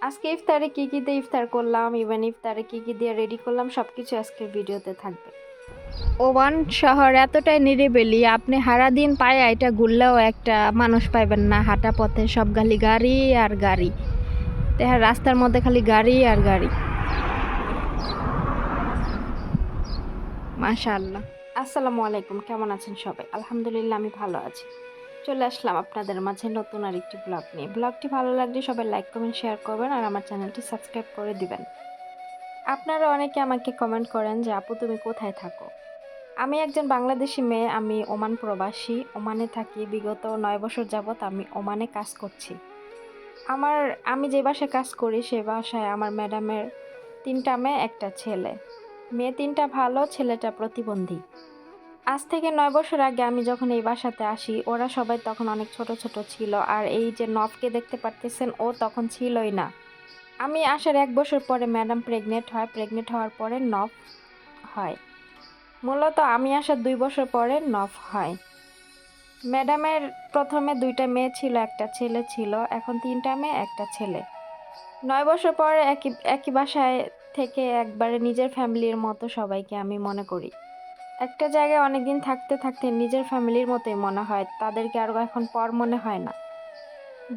আজকে ইফতারে কি কি দিয়ে ইফতার করলাম, ইভেন ইফতারে কি কি দিয়ে রেডি করলাম, সবকিছু আজকের ভিডিওতে থাকবে। ওমান শহর এতটাই নিরিবিলি, আপনি সারাদিন পায়ে এটা ঘুরলেও একটা মানুষ পাইবেন না। হাঁটা পথে সব খালি গাড়ি আর গাড়ি, দেখা রাস্তার মধ্যে খালি গাড়ি আর গাড়ি। মাশাআল্লাহ। আসসালামু আলাইকুম, কেমন আছেন সবাই? আলহামদুলিল্লাহ আমি ভালো আছি। চলে আসলাম আপনাদের মাঝে নতুন আর একটি ব্লগ নিয়ে। ব্লগটি ভালো লাগলে সবাই লাইক কমেন্ট শেয়ার করবেন আর আমার চ্যানেলটি সাবস্ক্রাইব করে দিবেন। আপনারা অনেকে আমাকে কমেন্ট করেন যে আপু তুমি কোথায় থাকো। আমি একজন বাংলাদেশি মেয়ে, আমি ওমান প্রবাসী, ওমানে থাকি। বিগত 9 বছর যাবৎ আমি ওমানে কাজ করছি। আমি যে বাসায় কাজ করি সে বাসায় আমার ম্যাডামের 3টা মেয়ে, একটা ছেলে। মেয়ে 3টা ভালো, ছেলেটা প্রতিবন্ধী। আজ থেকে 9 বছর আগে আমি যখন এই বাসাতে আসি, ওরা সবাই তখন অনেক ছোট ছোট ছিল। আর এই যে নফকে দেখতে পারতেছেন, ও তখন ছিলই না। আমি আসার 1 বছর পরে ম্যাডাম প্রেগনেন্ট হয়। প্রেগনেন্ট হওয়ার পরে নফ হয়। মূলত আমি আসার 2 বছর পরে নফ হয়। ম্যাডামের প্রথমে 2টা মেয়ে ছিল, একটা ছেলে ছিল। এখন 3টা মেয়ে, একটা ছেলে। 9 বছর পরে একই একই বাসায় থেকে একবারে নিজের ফ্যামিলির মতো সবাইকে আমি মনে করি। একটা জায়গায় অনেকদিন থাকতে থাকতে নিজের ফ্যামিলির মতোই মনে হয়, তাদেরকে আর এখন পর মনে হয় না।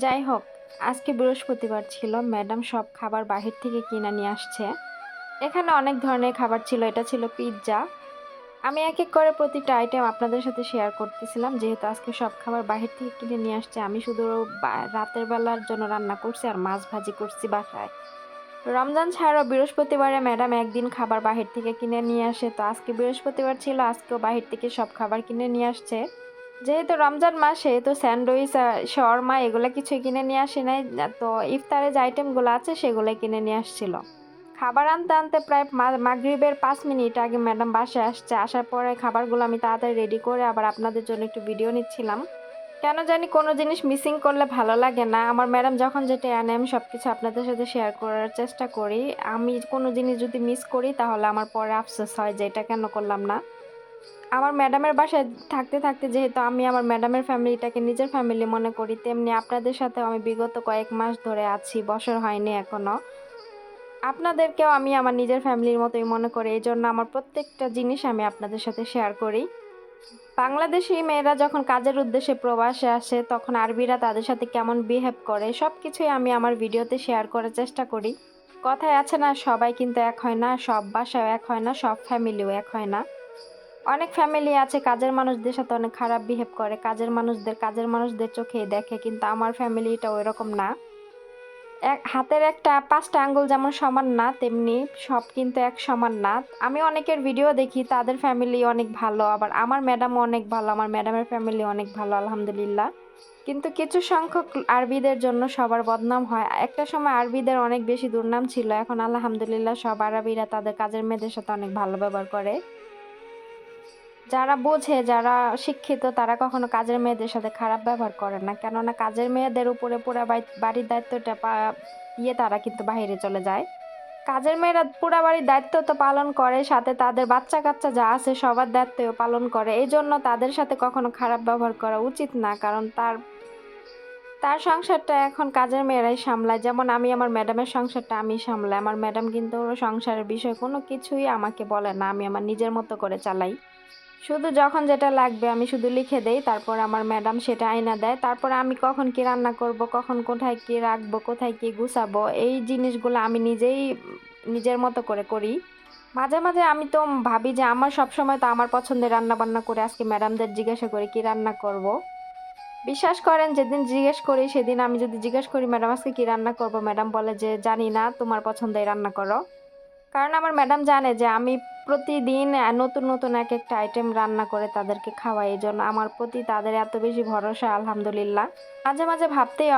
যাই হোক, আজকে বৃহস্পতিবার ছিল, ম্যাডাম সব খাবার বাহির থেকে কিনে নিয়ে আসছে। এখানে অনেক ধরনের খাবার ছিল, এটা ছিল পিৎজা। আমি এক এক করে প্রতিটা আইটেম আপনাদের সাথে শেয়ার করতেছিলাম, যেহেতু আজকে সব খাবার বাহির থেকে কিনে নিয়ে আসছে। আমি শুধু রাতের বেলার জন্য রান্না করছি আর মাছ ভাজি করছি বাসায়। রমজান ছাড়াও বৃহস্পতিবারে ম্যাডাম একদিন খাবার বাহির থেকে কিনে নিয়ে আসে, তো আজকে বৃহস্পতিবার ছিল, আজকেও বাহির থেকে সব খাবার কিনে নিয়ে আসছে। যেহেতু রমজান মাস, সেহেতু স্যান্ডউইচ শর্মা এগুলো কিছুই কিনে নিয়ে আসে নাই। তো ইফতারের যে আইটেমগুলো আছে সেগুলোই কিনে নিয়ে আসছিল। খাবার আনতে আনতে প্রায় মাগরিবের 5 মিনিট আগে ম্যাডাম বাসায় আসছে। আসার পরে খাবারগুলো আমি তাড়াতাড়ি রেডি করে আবার আপনাদের জন্য একটু ভিডিও নিচ্ছিলাম। কেন জানি কোনো জিনিস মিসিং করলে ভালো লাগে না। আমার ম্যাডাম যখন যেটা আনে আমি সব কিছু আপনাদের সাথে শেয়ার করার চেষ্টা করি। আমি কোনো জিনিস যদি মিস করি তাহলে আমার পরে আফসোস হয় যে এটা কেন করলাম না। আমার ম্যাডামের বাসায় থাকতে থাকতে যেহেতু আমি আমার ম্যাডামের ফ্যামিলিটাকে নিজের ফ্যামিলি মনে করি, তেমনি আপনাদের সাথেও আমি বিগত কয়েক মাস ধরে আছি, বছর হয়নি এখনো। আপনাদেরকেও আমি আমার নিজের ফ্যামিলির মতোই মনে করি, এই জন্য আমার প্রত্যেকটা জিনিস আমি আপনাদের সাথে শেয়ার করি। বাংলাদেশি মেয়েরা যখন কাজের উদ্দেশ্যে প্রবাসে আসে তখন আরবিরা তাদের সাথে কেমন বিহেভ করে সব কিছুই আমি আমার ভিডিওতে শেয়ার করার চেষ্টা করি। কথায় আছে না, সবাই কিন্তু এক হয় না, সব বাসাও এক হয় না, সব ফ্যামিলিও এক হয় না। অনেক ফ্যামিলি আছে কাজের মানুষদের সাথে অনেক খারাপ বিহেভ করে, কাজের মানুষদের চোখেই দেখে, কিন্তু আমার ফ্যামিলিটা ওইরকম না। হাতের একটা 5টা আঙ্গুল যেমন সমান না, তেমনি সব কিন্তু এক সমান না। আমি অনেকের ভিডিও দেখি, তাদের ফ্যামিলি অনেক ভালো, আবার আমার ম্যাডামও অনেক ভালো, আমার ম্যাডামের ফ্যামিলি অনেক ভালো আলহামদুলিল্লাহ। কিন্তু কিছু সংখ্যক আরবিদের জন্য সবার বদনাম হয়। একটা সময় আরবিদের অনেক বেশি দুর্নাম ছিল, এখন আলহামদুলিল্লাহ সব আরবিরা তাদের কাজের মেয়েদের সাথে অনেক ভালো ব্যবহার করে। যারা বোঝে, যারা শিক্ষিত, তারা কখনো কাজের মেয়েদের সাথে খারাপ ব্যবহার করে না, কেননা কাজের মেয়েদের উপরে পুরা বাড়ির দায়িত্বটা তারা কিন্তু বাইরে চলে যায়। কাজের মেয়েরা পুরা বাড়ির দায়িত্ব তো পালন করে, সাথে তাদের বাচ্চা কাচ্চা যা আছে সবার দায়িত্বও পালন করে। এই জন্য তাদের সাথে কখনো খারাপ ব্যবহার করা উচিত না, কারণ তার তার সংসারটা এখন কাজের মেয়েরাই সামলায়। যেমন আমি আমার ম্যাডামের সংসারটা আমি সামলাই, আমার ম্যাডাম কিন্তু ওর সংসারের বিষয় কোনো কিছুই আমাকে বলে না, আমি আমার নিজের মতো করে চালাই। শুধু যখন যেটা লাগবে আমি শুধু লিখে দেই, তারপর আমার ম্যাডাম সেটা আইনা দেয়। তারপর আমি কখন কি রান্না করব, কখন কোথায় কি রাখবো, কোথায় কি গুছাবো, এই জিনিসগুলো আমি নিজেই নিজের মতো করে করি। মাঝে মাঝে আমি তো ভাবি যে আমার সব সময় তো আমার পছন্দের রান্না বান্না করে আজকে ম্যাডামদের জিজ্ঞাসা করি কি রান্না করব। বিশ্বাস করেন, যেদিন জিজ্ঞেস করি সেদিন আমি যদি জিজ্ঞেস করি ম্যাডাম আজকে কি রান্না করব, ম্যাডাম বলে যে জানি না, তোমার পছন্দের রান্না করো। কারণ আমার ম্যাডাম জানে যে আমি প্রতিদিন নতুন নতুন এক একটা আইটেম রান্না করে তাদেরকে খাওয়াই, এই জন্য আমার প্রতি তাদের এত বেশি ভরসা আলহামদুলিল্লাহ। মাঝে মাঝে ভাবতেই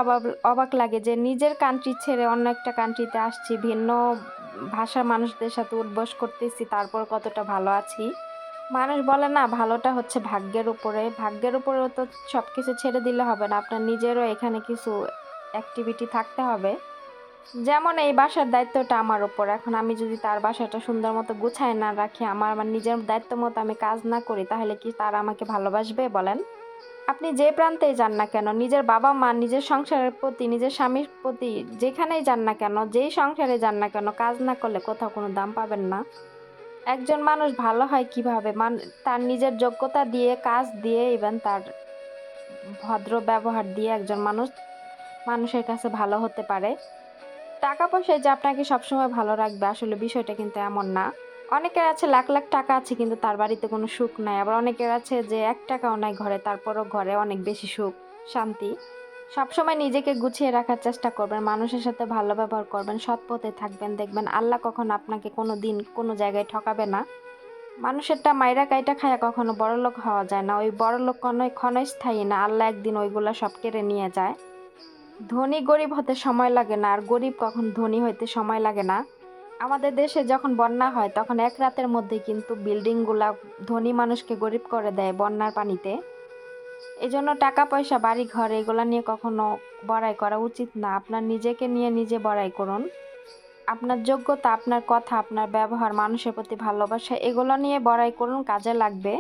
অবাক লাগে যে নিজের কান্ট্রি ছেড়ে অন্য একটা কান্ট্রিতে আসছি, ভিন্ন ভাষার মানুষদের সাথে উঠবস করতেছি, তারপর কতটা ভালো আছি। মানুষ বলে না, ভালোটা হচ্ছে ভাগ্যের উপরে, ভাগ্যের উপরেও তো সব কিছু ছেড়ে দিলে হবে না, আপনার নিজেরও এখানে কিছু অ্যাক্টিভিটি থাকতে হবে। যেমন এই বাসার দায়িত্বটা আমার উপর, এখন আমি যদি তার বাসাটা সুন্দর মতো গুছায় না রাখি, আমার আমার নিজের দায়িত্ব মতো আমি কাজ না করি, তাহলে কি তারা আমাকে ভালোবাসবে বলেন? আপনি যে প্রান্তেই যান না কেন, নিজের বাবা মা, নিজের সংসারের প্রতি, নিজের স্বামীর প্রতি যেখানেই যান না কেন, যেই সংসারে যান না কেন, কাজ না করলে কোথাও কোনো দাম পাবেন না। একজন মানুষ ভালো হয় কিভাবে? তার নিজের যোগ্যতা দিয়ে, কাজ দিয়ে, ইভেন তার ভদ্র ব্যবহার দিয়ে একজন মানুষ মানুষের কাছে ভালো হতে পারে। টাকা পয়সায় যে আপনাকে সবসময় ভালো রাখবে, আসলে বিষয়টা কিন্তু এমন না। অনেকের আছে লাখ লাখ টাকা আছে কিন্তু তার বাড়িতে কোনো সুখ নাই। আবার অনেকের আছে যে ১ টাকাও নাই ঘরে, তারপরও ঘরে অনেক বেশি সুখ, শান্তি। সবসময় নিজেকে গুছিয়ে রাখার চেষ্টা করবেন, মানুষের সাথে ভালো ব্যবহার করবেন, সৎ পথে থাকবেন। দেখবেন আল্লাহ কখনো আপনাকে কোনো দিন কোনো জায়গায় ঠকাবে না। মানুষেরটা মাইরা কাইটা খায়া কখনো বড়লোক হওয়া যায় না। ওই বড়লোক ক্ষণস্থায়ী না। আল্লাহ একদিন ওইগুলা সব কেড়ে নিয়ে যায়। ধনী গরিব হতে সময় লাগে না, আর গরিব কখন ধনী হইতে সময় লাগে না। আমাদের দেশে যখন বন্যা হয় তখন এক রাতের মধ্যে কিন্তু বিল্ডিংগুলা ধনী মানুষকে গরিব করে দেয় বন্যার পানিতে। এজন্য টাকা পয়সা বাড়ি ঘর এগুলা নিয়ে কখনো বড়াই করা উচিত না। আপনার নিজেকে নিয়ে নিজে বড়াই করুন। আপনার যোগ্যতা, আপনার কথা, আপনার ব্যবহার, মানুষের প্রতি ভালোবাসা এগুলো নিয়ে বড়াই করুন, কাজে লাগবে।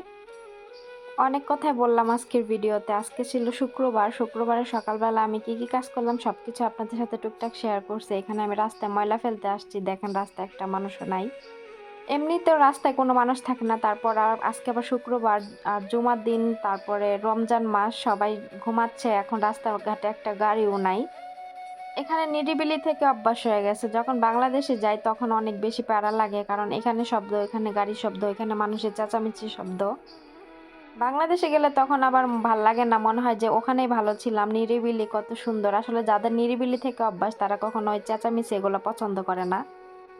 অনেক কথাই বললাম আজকের ভিডিওতে। আজকে ছিল শুক্রবার। শুক্রবারের সকালবেলা আমি কি কাজ করলাম সবকিছু আপনাদের সাথে টুকটাক শেয়ার করছি। এখানে আমি রাস্তায় ময়লা ফেলতে আসছি, দেখেন রাস্তায় একটা মানুষও নাই। এমনিতেও রাস্তায় কোনো মানুষ থাকে না, তারপর আর আজকে আবার শুক্রবার আর জুমার দিন, তারপরে রমজান মাস, সবাই ঘুমাচ্ছে। এখন রাস্তাঘাটে একটা গাড়িও নাই। এখানে নিরিবিলি থেকে অভ্যাস হয়ে গেছে। যখন বাংলাদেশে যাই তখন অনেক বেশি প্যারা লাগে, কারণ এখানে শব্দ, এখানে গাড়ির শব্দ, এখানে মানুষের চেঁচামেচির শব্দ। বাংলাদেশে গেলে তখন আবার ভাল লাগে না, মনে হয় যে ওখানেই ভালো ছিলাম, নিরিবিলি কত সুন্দর। আসলে যাদের নিরিবিলি থেকে অভ্যাস তারা কখনো ওই চেঁচামেচি এগুলো পছন্দ করে না।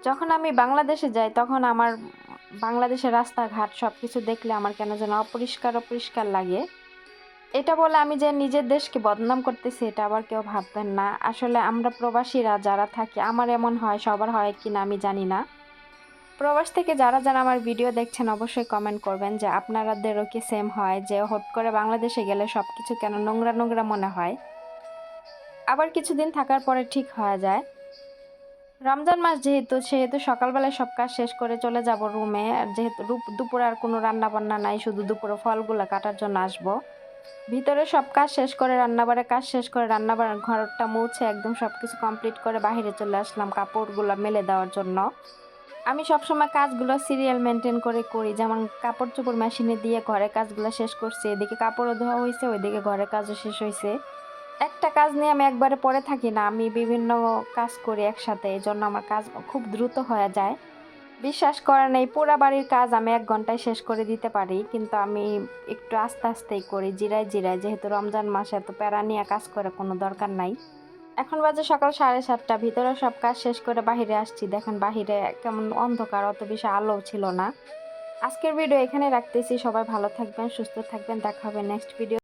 যখন আমি বাংলাদেশে যাই তখন আমার বাংলাদেশের রাস্তাঘাট সবকিছু দেখলে আমার কেন যেন অপরিষ্কার অপরিষ্কার লাগে। এটা বলে আমি যে নিজের দেশকে বদনাম করতেছি এটা আবার কেউ ভাববেন না। আসলে আমরা প্রবাসীরা যারা থাকি, আমার এমন হয়, সবার হয় কিনা আমি জানি না। প্রবাস থেকে যারা যারা আমার ভিডিও দেখছেন অবশ্যই কমেন্ট করবেন যে আপনাদেরও কি সেম হয়, যে হুট করে বাংলাদেশে গেলে সবকিছু কেন নোংরা নোংরা মনে হয়, আবার কিছুদিন থাকার পরে ঠিক হয়ে যায়। রমজান মাস যেহেতু, সেহেতু সকালবেলায় সব কাজ শেষ করে চলে যাব রুমে। আর যেহেতু দুপুরে আর কোনো রান্না বান্না নাই, শুধু দুপুরে ফলগুলো কাটার জন্য আসবো। ভিতরে সব কাজ শেষ করে, রান্নাবাড়ের কাজ শেষ করে, রান্নাবাড়ার ঘরটা মুছে একদম সবকিছু কমপ্লিট করে বাহিরে চলে আসলাম কাপড়গুলো মেলে দেওয়ার জন্য। আমি সবসময় কাজগুলো সিরিয়াল মেনটেন করে করি, যেমন কাপড় চোপড় মেশিনে দিয়ে ঘরের কাজগুলো শেষ করছি, এদিকে কাপড়ও ধোয়া হয়েছে, ওইদিকে ঘরের কাজও শেষ হয়েছে। একটা কাজ নিয়ে আমি একবারে পড়ে থাকি না, আমি বিভিন্ন কাজ করি একসাথে, এই জন্য আমার কাজ খুব দ্রুত হয়ে যায়। বিশ্বাস করেন এই পুরা বাড়ির কাজ আমি 1 ঘন্টায় শেষ করে দিতে পারি, কিন্তু আমি একটু আস্তে আস্তেই করি, জিরায় জিরায়, যেহেতু রমজান মাসে এত প্যারা নিয়ে কাজ করে কোনো দরকার নাই। এখন বাজে সকাল 7:30, ভিতরে সব কাজ শেষ করে বাহিরে আসছি, দেখেন বাহিরে কেমন অন্ধকার, অত বেশি আলো ছিল না। আজকের ভিডিও এখানে রাখতেছি। সবাই ভালো থাকবেন, সুস্থ থাকবেন, দেখা হবে নেক্সট ভিডিও।